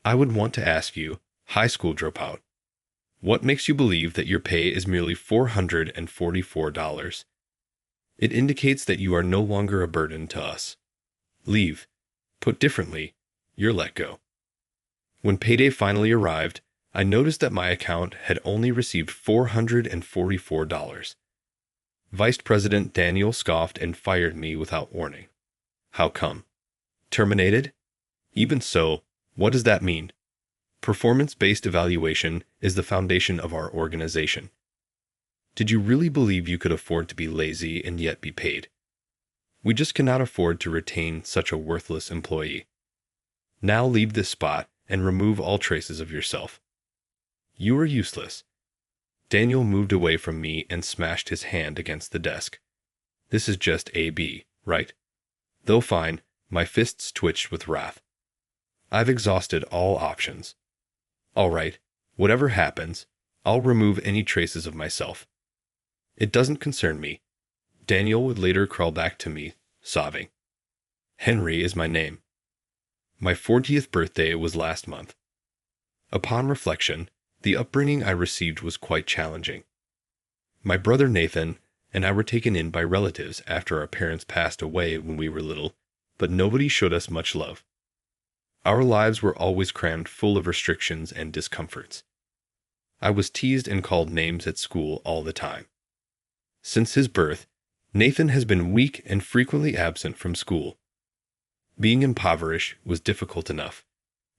I would want to ask you, high school dropout, what makes you believe that your pay is merely $444? It indicates that you are no longer a burden to us. Leave. Put differently, you're let go. When payday finally arrived, I noticed that my account had only received $444. Vice President Daniel scoffed and fired me without warning. How come? Terminated? Even so, what does that mean? Performance-based evaluation is the foundation of our organization. Did you really believe you could afford to be lazy and yet be paid? We just cannot afford to retain such a worthless employee. Now leave this spot and remove all traces of yourself. You are useless. Daniel moved away from me and smashed his hand against the desk. This is just AB, right? Though fine, my fists twitched with wrath. I've exhausted all options. All right, whatever happens, I'll remove any traces of myself. It doesn't concern me. Daniel would later crawl back to me, sobbing. Henry is my name. My 40th birthday was last month. Upon reflection, the upbringing I received was quite challenging. My brother Nathan and I were taken in by relatives after our parents passed away when we were little, but nobody showed us much love. Our lives were always crammed full of restrictions and discomforts. I was teased and called names at school all the time. Since his birth, Nathan has been weak and frequently absent from school. Being impoverished was difficult enough,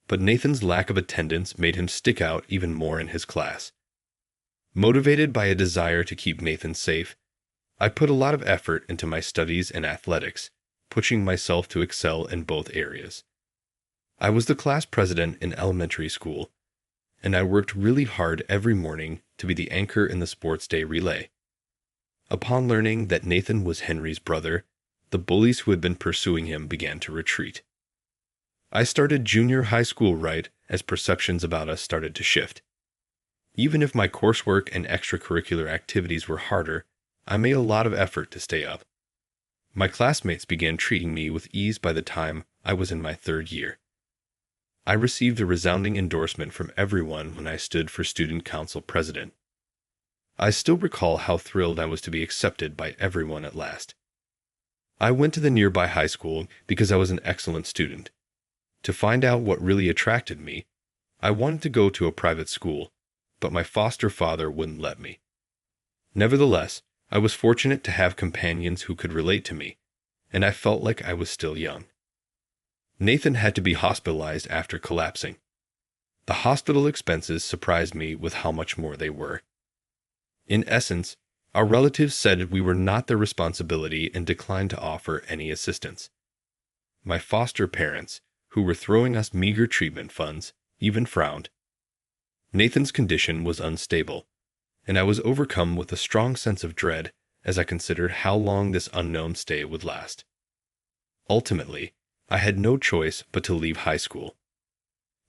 but Nathan's lack of attendance made him stick out even more in his class. Motivated by a desire to keep Nathan safe, I put a lot of effort into my studies and athletics, pushing myself to excel in both areas. I was the class president in elementary school, and I worked really hard every morning to be the anchor in the sports day relay. Upon learning that Nathan was Henry's brother, the bullies who had been pursuing him began to retreat. I started junior high school right as perceptions about us started to shift. Even if my coursework and extracurricular activities were harder, I made a lot of effort to stay up. My classmates began treating me with ease by the time I was in my third year. I received a resounding endorsement from everyone when I stood for student council president. I still recall how thrilled I was to be accepted by everyone at last. I went to the nearby high school because I was an excellent student. To find out what really attracted me, I wanted to go to a private school, but my foster father wouldn't let me. Nevertheless, I was fortunate to have companions who could relate to me, and I felt like I was still young. Nathan had to be hospitalized after collapsing. The hospital expenses surprised me with how much more they were. In essence, our relatives said we were not their responsibility and declined to offer any assistance. My foster parents, who were throwing us meager treatment funds, even frowned. Nathan's condition was unstable, and I was overcome with a strong sense of dread as I considered how long this unknown stay would last. Ultimately, I had no choice but to leave high school.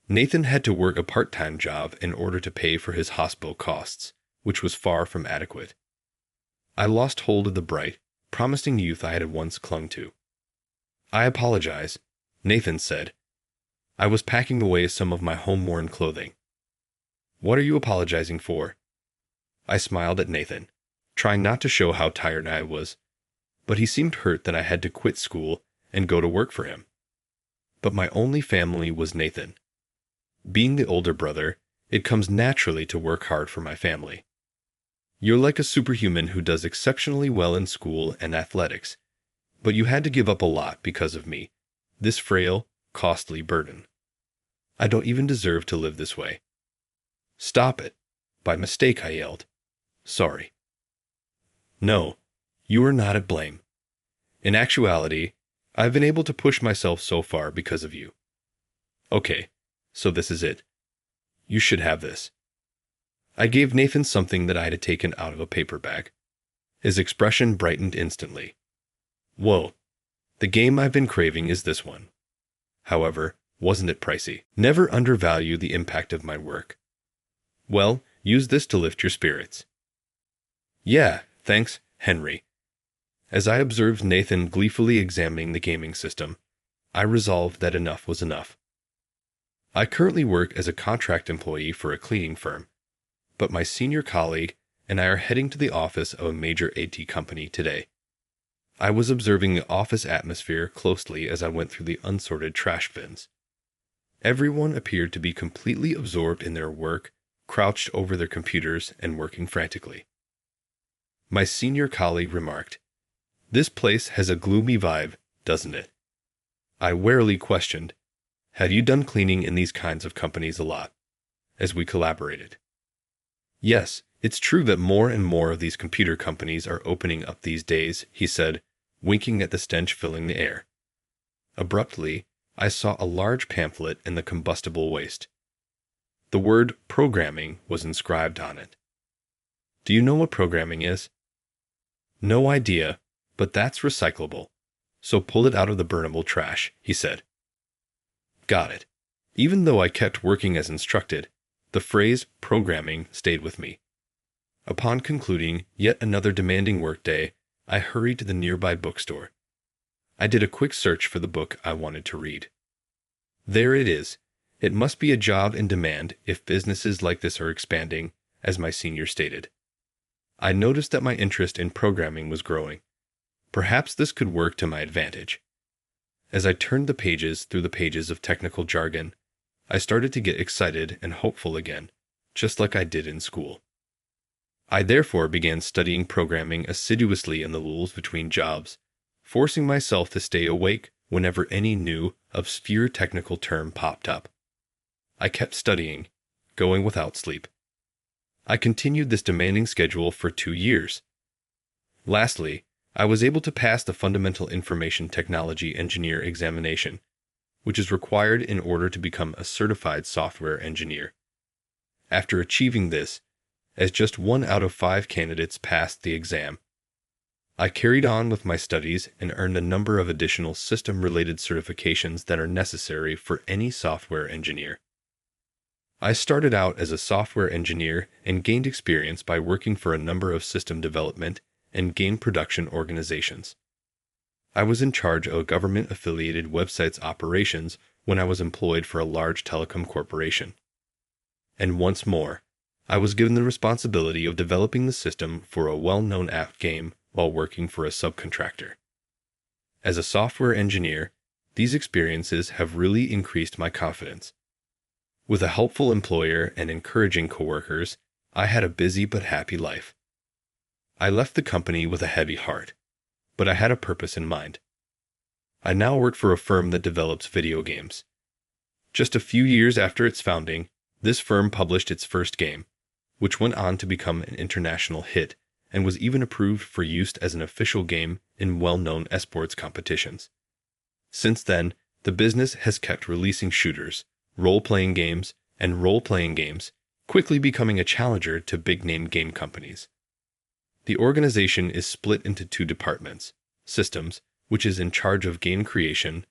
Nathan had to work a part-time job in order to pay for his hospital costs, which was far from adequate. I lost hold of the bright, promising youth I had once clung to. I apologize, Nathan said. I was packing away some of my home-worn clothing. What are you apologizing for? I smiled at Nathan, trying not to show how tired I was, but he seemed hurt that I had to quit school and go to work for him. But my only family was Nathan. Being the older brother, it comes naturally to work hard for my family. You're like a superhuman who does exceptionally well in school and athletics, but you had to give up a lot because of me, this frail, costly burden. I don't even deserve to live this way. Stop it. By mistake, I yelled. Sorry. No, you are not at blame. In actuality, I've been able to push myself so far because of you. Okay, so this is it. You should have this. I gave Nathan something that I had taken out of a paper bag. His expression brightened instantly. Whoa, the game I've been craving is this one. However, wasn't it pricey? Never undervalue the impact of my work. Well, use this to lift your spirits. Yeah, thanks, Henry. As I observed Nathan gleefully examining the gaming system, I resolved that enough was enough. I currently work as a contract employee for a cleaning firm, but my senior colleague and I are heading to the office of a major IT company today. I was observing the office atmosphere closely as I went through the unsorted trash bins. Everyone appeared to be completely absorbed in their work, crouched over their computers and working frantically. My senior colleague remarked, "This place has a gloomy vibe, doesn't it?" I warily questioned, "Have you done cleaning in these kinds of companies a lot?" as we collaborated. "Yes, it's true that more and more of these computer companies are opening up these days," he said, winking at the stench filling the air. Abruptly, I saw a large pamphlet in the combustible waste. The word programming was inscribed on it. Do you know what programming is? No idea, but that's recyclable. So pull it out of the burnable trash, he said. Got it. Even though I kept working as instructed, the phrase programming stayed with me. Upon concluding yet another demanding workday, I hurried to the nearby bookstore. I did a quick search for the book I wanted to read. There it is. It must be a job in demand if businesses like this are expanding, as my senior stated. I noticed that my interest in programming was growing. Perhaps this could work to my advantage. As I turned the pages through the pages of technical jargon, I started to get excited and hopeful again, just like I did in school. I therefore began studying programming assiduously in the lulls between jobs, forcing myself to stay awake whenever any new, obscure technical term popped up. I kept studying, going without sleep. I continued this demanding schedule for 2 years. Lastly, I was able to pass the Fundamental Information Technology Engineer examination, which is required in order to become a certified software engineer. After achieving this, as just 1 out of 5 candidates passed the exam, I carried on with my studies and earned a number of additional system-related certifications that are necessary for any software engineer. I started out as a software engineer and gained experience by working for a number of system development and game production organizations. I was in charge of a government-affiliated website's operations when I was employed for a large telecom corporation. And once more, I was given the responsibility of developing the system for a well-known app game while working for a subcontractor. As a software engineer, these experiences have really increased my confidence. With a helpful employer and encouraging coworkers, I had a busy but happy life. I left the company with a heavy heart, but I had a purpose in mind. I now work for a firm that develops video games. Just a few years after its founding, this firm published its first game, which went on to become an international hit and was even approved for use as an official game in well-known esports competitions. Since then, the business has kept releasing shooters, role-playing games, and role-playing games, quickly becoming a challenger to big-name game companies. The organization is split into 2 departments: systems, which is in charge of game creation,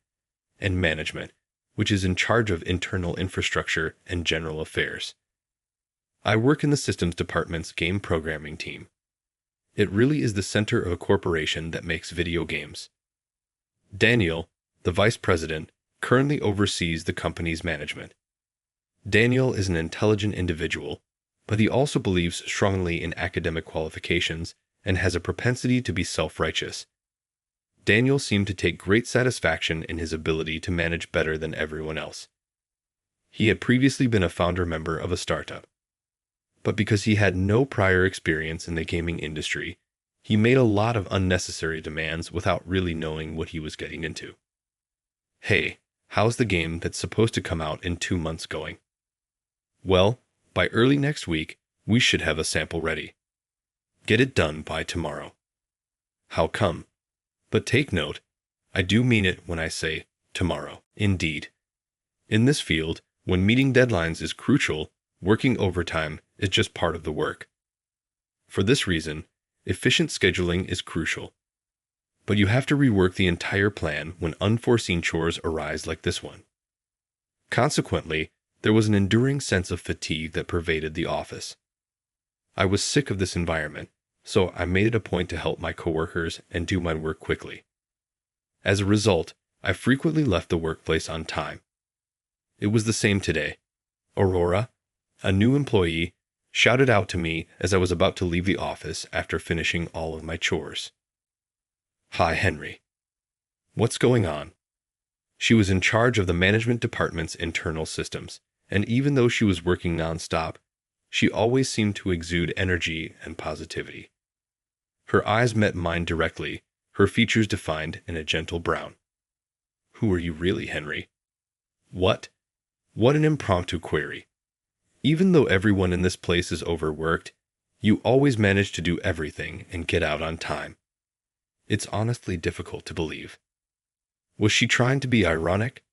and management, which is in charge of internal infrastructure and general affairs. I work in the systems department's game programming team. It really is the center of a corporation that makes video games. Daniel, the vice president, currently oversees the company's management. Daniel is an intelligent individual, but he also believes strongly in academic qualifications and has a propensity to be self-righteous. Daniel seemed to take great satisfaction in his ability to manage better than everyone else. He had previously been a founder member of a startup, but because he had no prior experience in the gaming industry, he made a lot of unnecessary demands without really knowing what he was getting into. "Hey, how's the game that's supposed to come out in 2 months going?" "Well, by early next week, we should have a sample ready. Get it done by tomorrow." "How come?" But take note, I do mean it when I say tomorrow. Indeed. In this field, when meeting deadlines is crucial, working overtime is just part of the work. For this reason, efficient scheduling is crucial. But you have to rework the entire plan when unforeseen chores arise like this one. Consequently, there was an enduring sense of fatigue that pervaded the office. I was sick of this environment, so I made it a point to help my coworkers and do my work quickly. As a result, I frequently left the workplace on time. It was the same today. Aurora, a new employee, shouted out to me as I was about to leave the office after finishing all of my chores. "Hi, Henry. What's going on?" She was in charge of the management department's internal systems, and even though she was working nonstop, she always seemed to exude energy and positivity. Her eyes met mine directly, her features defined in a gentle brown. "Who are you really, Henry?" What? What an impromptu query. Even though everyone in this place is overworked, you always manage to do everything and get out on time. It's honestly difficult to believe. Was she trying to be ironic?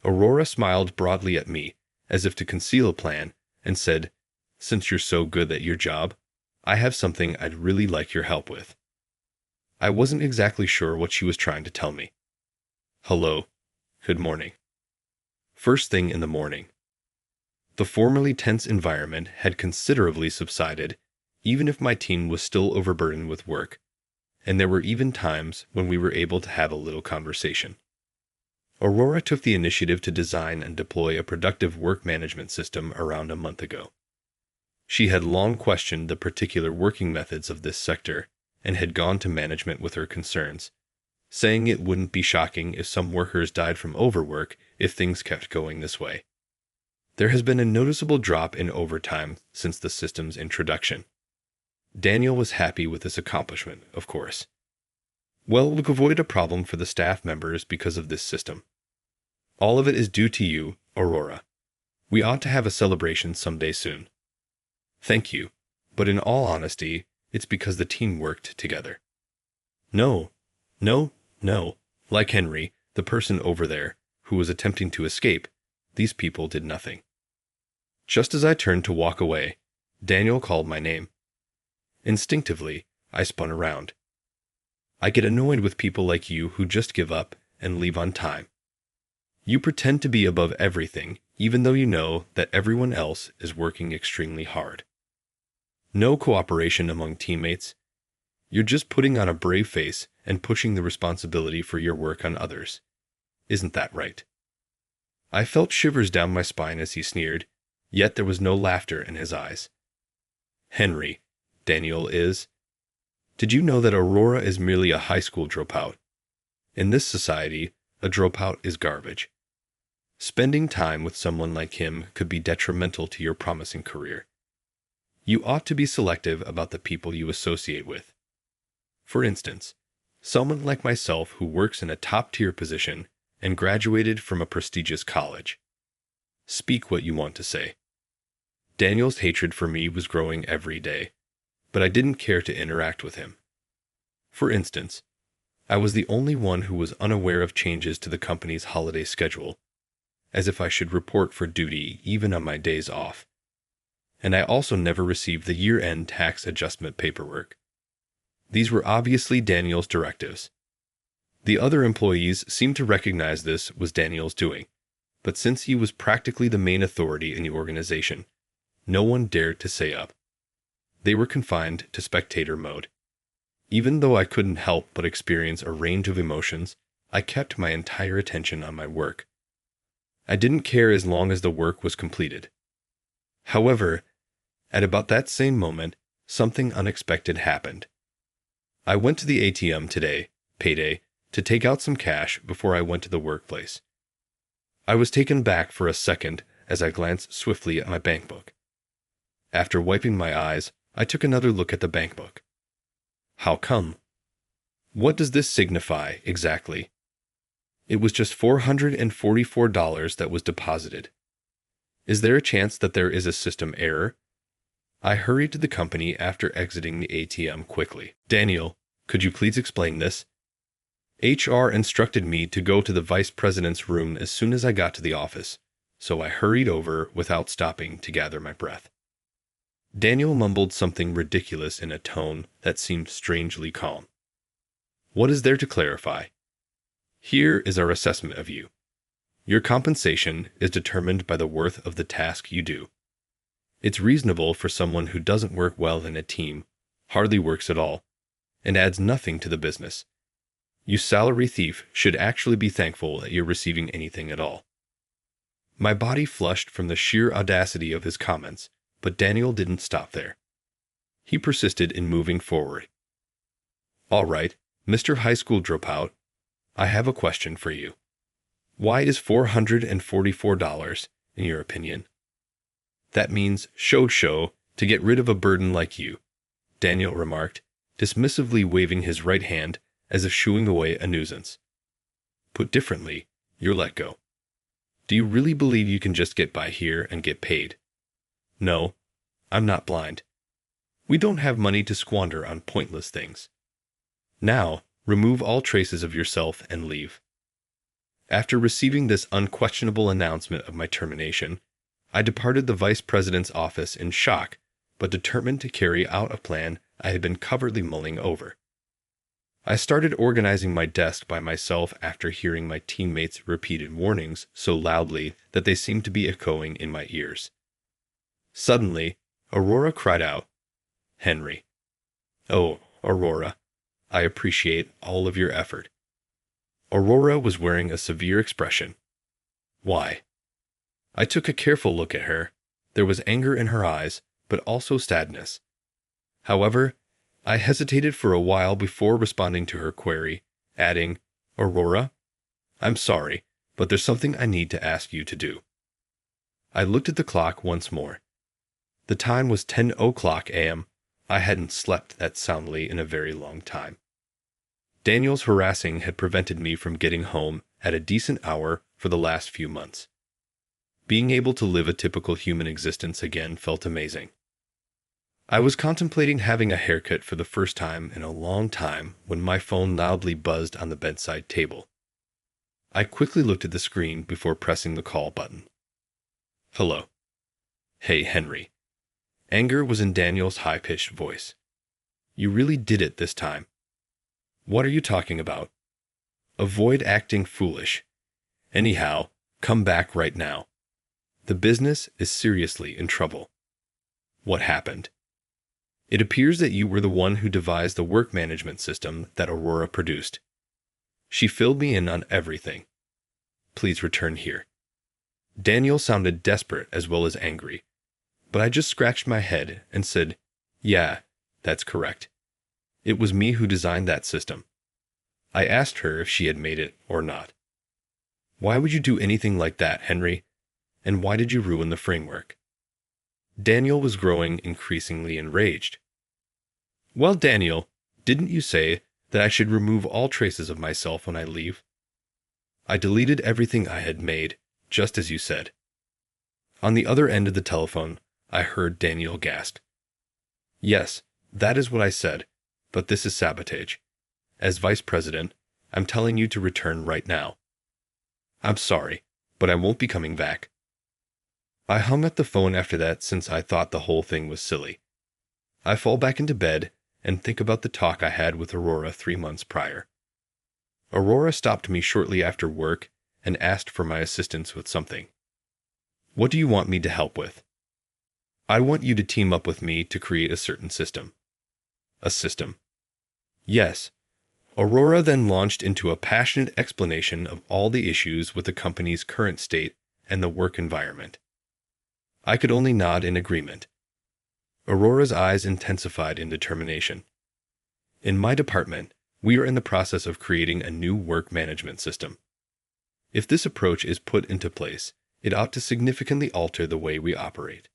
Aurora smiled broadly at me, as if to conceal a plan, and said, "Since you're so good at your job, I have something I'd really like your help with." I wasn't exactly sure what she was trying to tell me. Hello. Good morning. First thing in the morning. The formerly tense environment had considerably subsided, even if my team was still overburdened with work, and there were even times when we were able to have a little conversation. Aurora took the initiative to design and deploy a productive work management system around a month ago. She had long questioned the particular working methods of this sector and had gone to management with her concerns, saying it wouldn't be shocking if some workers died from overwork if things kept going this way. There has been a noticeable drop in overtime since the system's introduction. Daniel was happy with this accomplishment, of course. Well, we've avoided a problem for the staff members because of this system. All of it is due to you, Aurora. We ought to have a celebration someday soon. Thank you, but in all honesty, it's because the team worked together. No. Like Henry, the person over there, who was attempting to escape, these people did nothing. Just as I turned to walk away, Daniel called my name. Instinctively, I spun around. I get annoyed with people like you who just give up and leave on time. You pretend to be above everything, even though you know that everyone else is working extremely hard. No cooperation among teammates. You're just putting on a brave face and pushing the responsibility for your work on others. Isn't that right? I felt shivers down my spine as he sneered, yet there was no laughter in his eyes. Henry, Daniel is. Did you know that Aurora is merely a high school dropout? In this society, a dropout is garbage. Spending time with someone like him could be detrimental to your promising career. You ought to be selective about the people you associate with. For instance, someone like myself who works in a top-tier position and graduated from a prestigious college. Speak what you want to say. Daniel's hatred for me was growing every day, but I didn't care to interact with him. For instance, I was the only one who was unaware of changes to the company's holiday schedule, as if I should report for duty even on my days off. And I also never received the year-end tax adjustment paperwork. These were obviously Daniel's directives. The other employees seemed to recognize this was Daniel's doing, but since he was practically the main authority in the organization, no one dared to say up. They were confined to spectator mode. Even though I couldn't help but experience a range of emotions, I kept my entire attention on my work. I didn't care as long as the work was completed. However, at about that same moment, something unexpected happened. I went to the ATM today, payday, to take out some cash before I went to the workplace. I was taken back for a second as I glanced swiftly at my bank book. After wiping my eyes, I took another look at the bank book. How come? What does this signify exactly? It was just $444 that was deposited. Is there a chance that there is a system error? I hurried to the company after exiting the ATM quickly. Daniel, could you please explain this? HR instructed me to go to the vice president's room as soon as I got to the office, so I hurried over without stopping to gather my breath. Daniel mumbled something ridiculous in a tone that seemed strangely calm. What is there to clarify? Here is our assessment of you. Your compensation is determined by the worth of the task you do. It's reasonable for someone who doesn't work well in a team, hardly works at all, and adds nothing to the business. You salary thief should actually be thankful that you're receiving anything at all. My body flushed from the sheer audacity of his comments, but Daniel didn't stop there. He persisted in moving forward. All right, Mr. High School Dropout, I have a question for you. Why is $444, in your opinion? That means show to get rid of a burden like you, Daniel remarked, dismissively waving his right hand as if shooing away a nuisance. Put differently, you're let go. Do you really believe you can just get by here and get paid? No, I'm not blind. We don't have money to squander on pointless things. Now, remove all traces of yourself and leave. After receiving this unquestionable announcement of my termination, I departed the vice president's office in shock, but determined to carry out a plan I had been covertly mulling over. I started organizing my desk by myself after hearing my teammates' repeated warnings so loudly that they seemed to be echoing in my ears. Suddenly, Aurora cried out, "Henry." "Oh, Aurora, I appreciate all of your effort." Aurora was wearing a severe expression. "Why?" I took a careful look at her. There was anger in her eyes, but also sadness. However, I hesitated for a while before responding to her query, adding, "Aurora, I'm sorry, but there's something I need to ask you to do." I looked at the clock once more. The time was 10:00 a.m. I hadn't slept that soundly in a very long time. Daniel's harassing had prevented me from getting home at a decent hour for the last few months. Being able to live a typical human existence again felt amazing. I was contemplating having a haircut for the first time in a long time when my phone loudly buzzed on the bedside table. I quickly looked at the screen before pressing the call button. "Hello." "Hey, Henry." Anger was in Daniel's high-pitched voice. "You really did it this time." "What are you talking about?" "Avoid acting foolish. Anyhow, come back right now. The business is seriously in trouble." "What happened?" "It appears that you were the one who devised the work management system that Aurora produced. She filled me in on everything. Please return here." Daniel sounded desperate as well as angry, but I just scratched my head and said, "Yeah, that's correct. It was me who designed that system." I asked her if she had made it or not. "Why would you do anything like that, Henry? And why did you ruin the framework?" Daniel was growing increasingly enraged. "Well, Daniel, didn't you say that I should remove all traces of myself when I leave?" "I deleted everything I had made, just as you said." On the other end of the telephone, I heard Daniel gasp. "Yes, that is what I said, but this is sabotage. As vice president, I'm telling you to return right now." "I'm sorry, but I won't be coming back." I hung up the phone after that since I thought the whole thing was silly. I fall back into bed and think about the talk I had with Aurora 3 months prior. Aurora stopped me shortly after work and asked for my assistance with something. "What do you want me to help with?" "I want you to team up with me to create a certain system." "A system?" "Yes." Aurora then launched into a passionate explanation of all the issues with the company's current state and the work environment. I could only nod in agreement. Aurora's eyes intensified in determination. "In my department, we are in the process of creating a new work management system. If this approach is put into place, it ought to significantly alter the way we operate."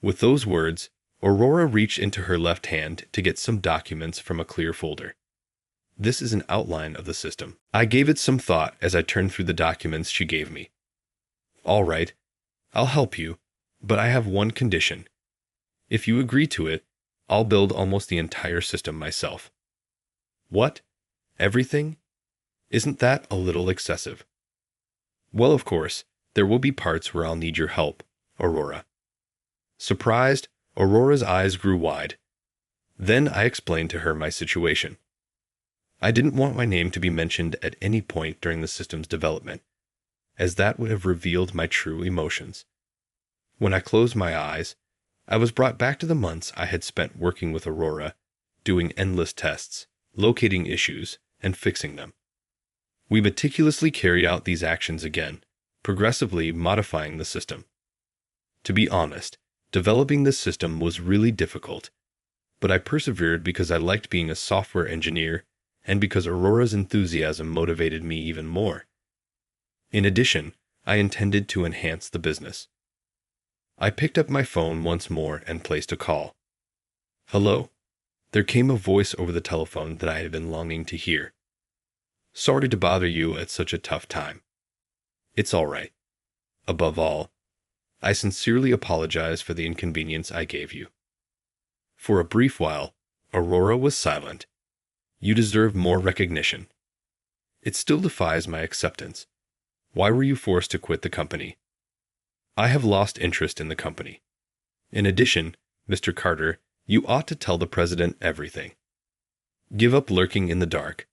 With those words, Aurora reached into her left hand to get some documents from a clear folder. "This is an outline of the system." I gave it some thought as I turned through the documents she gave me. "All right, I'll help you, but I have one condition. If you agree to it, I'll build almost the entire system myself." "What? Everything? Isn't that a little excessive?" "Well, of course, there will be parts where I'll need your help, Aurora." Surprised, Aurora's eyes grew wide. Then I explained to her my situation. I didn't want my name to be mentioned at any point during the system's development, as that would have revealed my true emotions. When I closed my eyes, I was brought back to the months I had spent working with Aurora, doing endless tests, locating issues, and fixing them. We meticulously carried out these actions again, progressively modifying the system. To be honest, developing this system was really difficult, but I persevered because I liked being a software engineer and because Aurora's enthusiasm motivated me even more. In addition, I intended to enhance the business. I picked up my phone once more and placed a call. Hello. There came a voice over the telephone that I had been longing to hear. Sorry to bother you at such a tough time. It's all right. Above all, I sincerely apologize for the inconvenience I gave you. For a brief while, Aurora was silent. You deserve more recognition. It still defies my acceptance. Why were you forced to quit the company? I have lost interest in the company. In addition, Mr. Carter, you ought to tell the president everything. Give up lurking in the dark.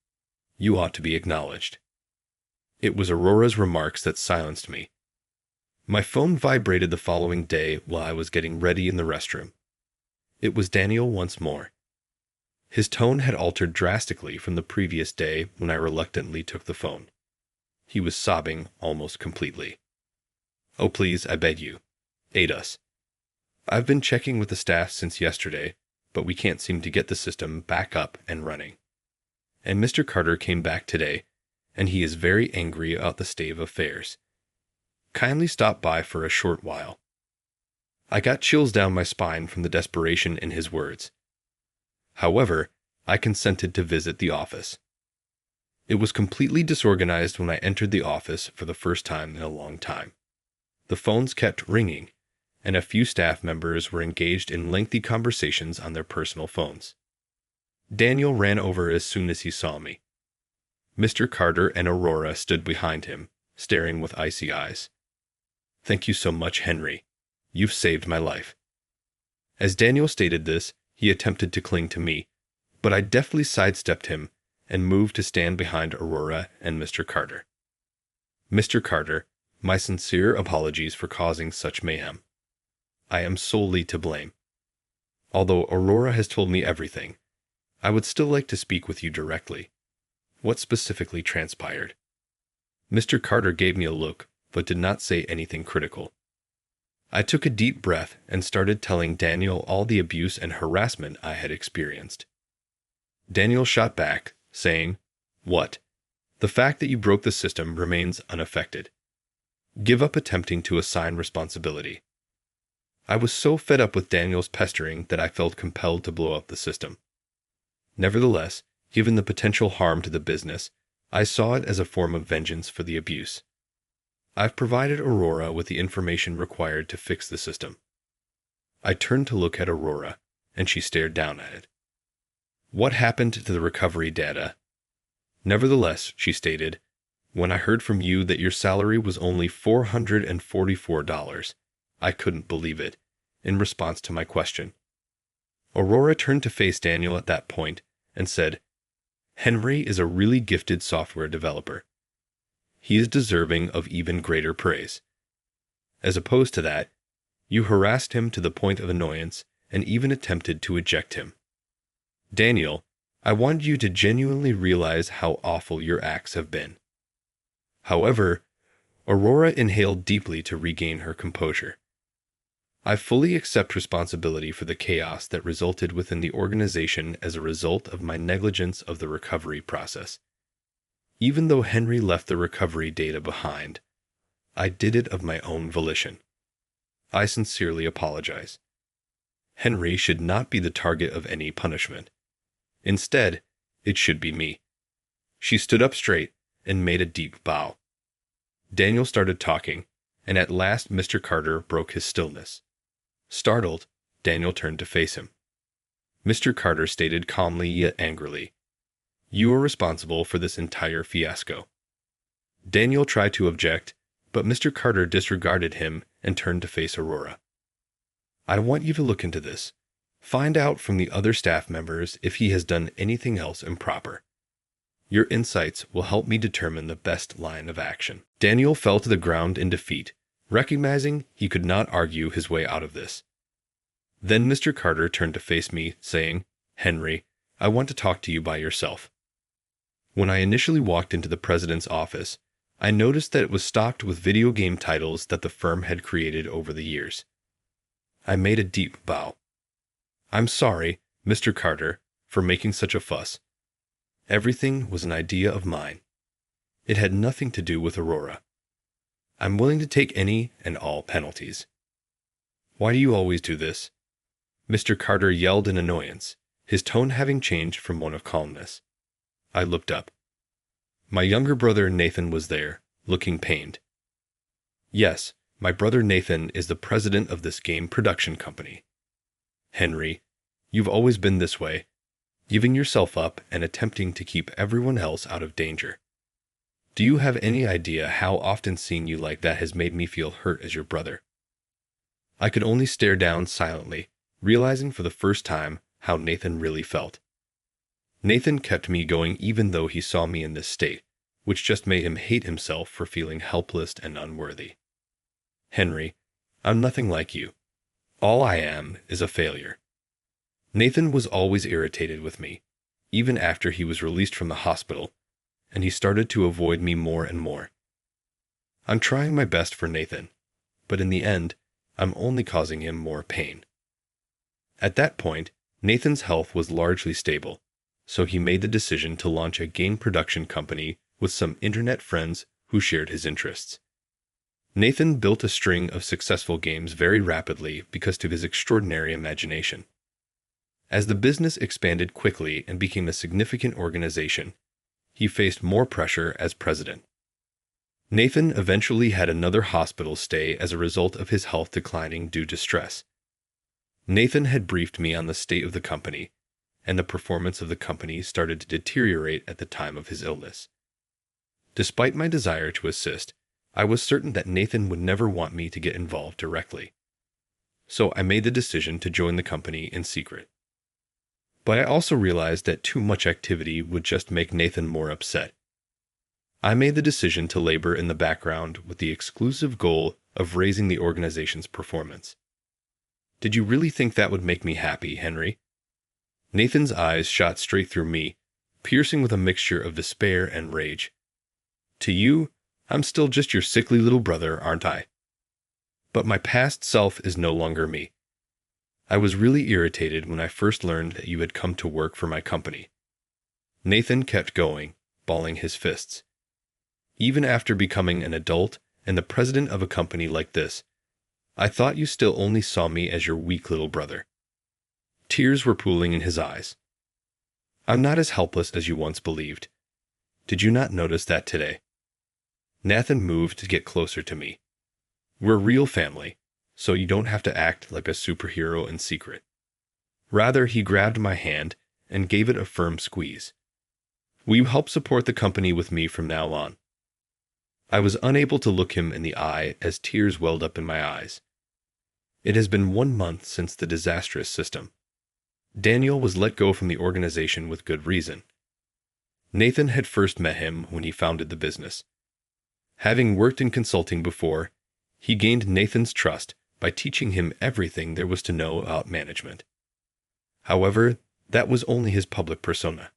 You ought to be acknowledged. It was Aurora's remarks that silenced me. My phone vibrated the following day while I was getting ready in the restroom. It was Daniel once more. His tone had altered drastically from the previous day when I reluctantly took the phone. He was sobbing almost completely. Oh, please, I beg you. Aid us. I've been checking with the staff since yesterday, but we can't seem to get the system back up and running. And Mr. Carter came back today, and he is very angry about the state of affairs. Kindly stop by for a short while. I got chills down my spine from the desperation in his words. However, I consented to visit the office. It was completely disorganized when I entered the office for the first time in a long time. The phones kept ringing, and a few staff members were engaged in lengthy conversations on their personal phones. Daniel ran over as soon as he saw me. Mr. Carter and Aurora stood behind him, staring with icy eyes. Thank you so much, Henry. You've saved my life. As Daniel stated this, he attempted to cling to me, but I deftly sidestepped him and moved to stand behind Aurora and Mr. Carter. Mr. Carter, my sincere apologies for causing such mayhem. I am solely to blame. Although Aurora has told me everything, I would still like to speak with you directly. What specifically transpired? Mr. Carter gave me a look, but did not say anything critical. I took a deep breath and started telling Daniel all the abuse and harassment I had experienced. Daniel shot back, saying, "What? The fact that you broke the system remains unaffected. Give up attempting to assign responsibility." I was so fed up with Daniel's pestering that I felt compelled to blow up the system. Nevertheless, given the potential harm to the business, I saw it as a form of vengeance for the abuse. I've provided Aurora with the information required to fix the system. I turned to look at Aurora, and she stared down at it. What happened to the recovery data? Nevertheless, she stated, when I heard from you that your salary was only $444, I couldn't believe it, in response to my question. Aurora turned to face Daniel at that point and said, Henry is a really gifted software developer. He is deserving of even greater praise. As opposed to that, you harassed him to the point of annoyance and even attempted to eject him. Daniel, I wanted you to genuinely realize how awful your acts have been. However, Aurora inhaled deeply to regain her composure. I fully accept responsibility for the chaos that resulted within the organization as a result of my negligence of the recovery process. Even though Henry left the recovery data behind, I did it of my own volition. I sincerely apologize. Henry should not be the target of any punishment. Instead, it should be me. She stood up straight and made a deep bow. Daniel started talking, and at last Mr. Carter broke his stillness. Startled, Daniel turned to face him. Mr. Carter stated calmly yet angrily, "You are responsible for this entire fiasco." Daniel tried to object, but Mr. Carter disregarded him and turned to face Aurora. "I want you to look into this. Find out from the other staff members if he has done anything else improper. Your insights will help me determine the best line of action." Daniel fell to the ground in defeat, recognizing he could not argue his way out of this. Then Mr. Carter turned to face me, saying, "Henry, I want to talk to you by yourself." When I initially walked into the president's office, I noticed that it was stocked with video game titles that the firm had created over the years. I made a deep bow. I'm sorry, Mr. Carter, for making such a fuss. Everything was an idea of mine. It had nothing to do with Aurora. I'm willing to take any and all penalties. Why do you always do this? Mr. Carter yelled in annoyance, his tone having changed from one of calmness. I looked up. My younger brother Nathan was there, looking pained. Yes, my brother Nathan is the president of this game production company. Henry, you've always been this way, giving yourself up and attempting to keep everyone else out of danger. Do you have any idea how often seeing you like that has made me feel hurt as your brother? I could only stare down silently, realizing for the first time how Nathan really felt. Nathan kept me going even though he saw me in this state, which just made him hate himself for feeling helpless and unworthy. Henry, I'm nothing like you. All I am is a failure. Nathan was always irritated with me, even after he was released from the hospital, and he started to avoid me more and more. I'm trying my best for Nathan, but in the end, I'm only causing him more pain. At that point, Nathan's health was largely stable, so he made the decision to launch a game production company with some internet friends who shared his interests. Nathan built a string of successful games very rapidly because of his extraordinary imagination. As the business expanded quickly and became a significant organization, he faced more pressure as president. Nathan eventually had another hospital stay as a result of his health declining due to stress. Nathan had briefed me on the state of the company, and the performance of the company started to deteriorate at the time of his illness. Despite my desire to assist, I was certain that Nathan would never want me to get involved directly. So I made the decision to join the company in secret. But I also realized that too much activity would just make Nathan more upset. I made the decision to labor in the background with the exclusive goal of raising the organization's performance. Did you really think that would make me happy, Henry? Nathan's eyes shot straight through me, piercing with a mixture of despair and rage. To you, I'm still just your sickly little brother, aren't I? But my past self is no longer me. I was really irritated when I first learned that you had come to work for my company. Nathan kept going, balling his fists. Even after becoming an adult and the president of a company like this, I thought you still only saw me as your weak little brother. Tears were pooling in his eyes. I'm not as helpless as you once believed. Did you not notice that today? Nathan moved to get closer to me. We're a real family, so you don't have to act like a superhero in secret. Rather, he grabbed my hand and gave it a firm squeeze. Will you help support the company with me from now on? I was unable to look him in the eye as tears welled up in my eyes. It has been 1 month since the disastrous system. Daniel was let go from the organization with good reason. Nathan had first met him when he founded the business. Having worked in consulting before, he gained Nathan's trust by teaching him everything there was to know about management. However, that was only his public persona.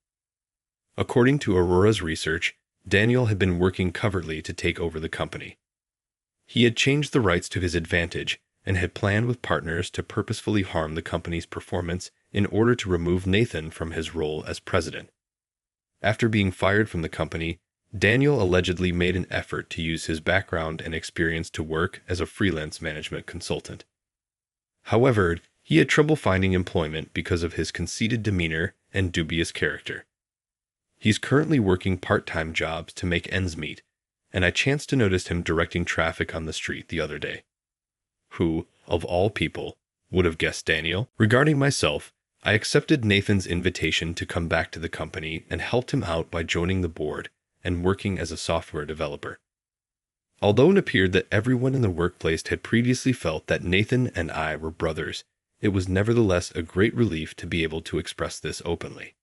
According to Aurora's research, Daniel had been working covertly to take over the company. He had changed the rights to his advantage and had planned with partners to purposefully harm the company's performance in order to remove Nathan from his role as president. After being fired from the company, Daniel allegedly made an effort to use his background and experience to work as a freelance management consultant. However, he had trouble finding employment because of his conceited demeanor and dubious character. He's currently working part-time jobs to make ends meet, and I chanced to notice him directing traffic on the street the other day. Who, of all people, would have guessed Daniel? Regarding myself, I accepted Nathan's invitation to come back to the company and helped him out by joining the board and working as a software developer. Although it appeared that everyone in the workplace had previously felt that Nathan and I were brothers, it was nevertheless a great relief to be able to express this openly.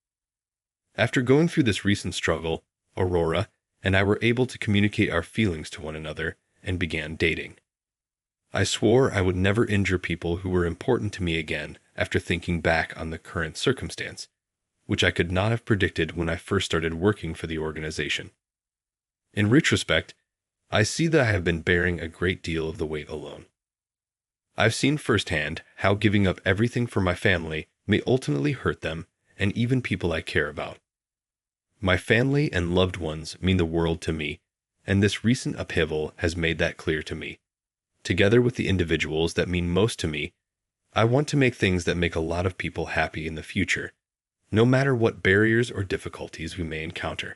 After going through this recent struggle, Aurora and I were able to communicate our feelings to one another and began dating. I swore I would never injure people who were important to me again after thinking back on the current circumstance, which I could not have predicted when I first started working for the organization. In retrospect, I see that I have been bearing a great deal of the weight alone. I've seen firsthand how giving up everything for my family may ultimately hurt them and even people I care about. My family and loved ones mean the world to me, and this recent upheaval has made that clear to me. Together with the individuals that mean most to me, I want to make things that make a lot of people happy in the future, no matter what barriers or difficulties we may encounter.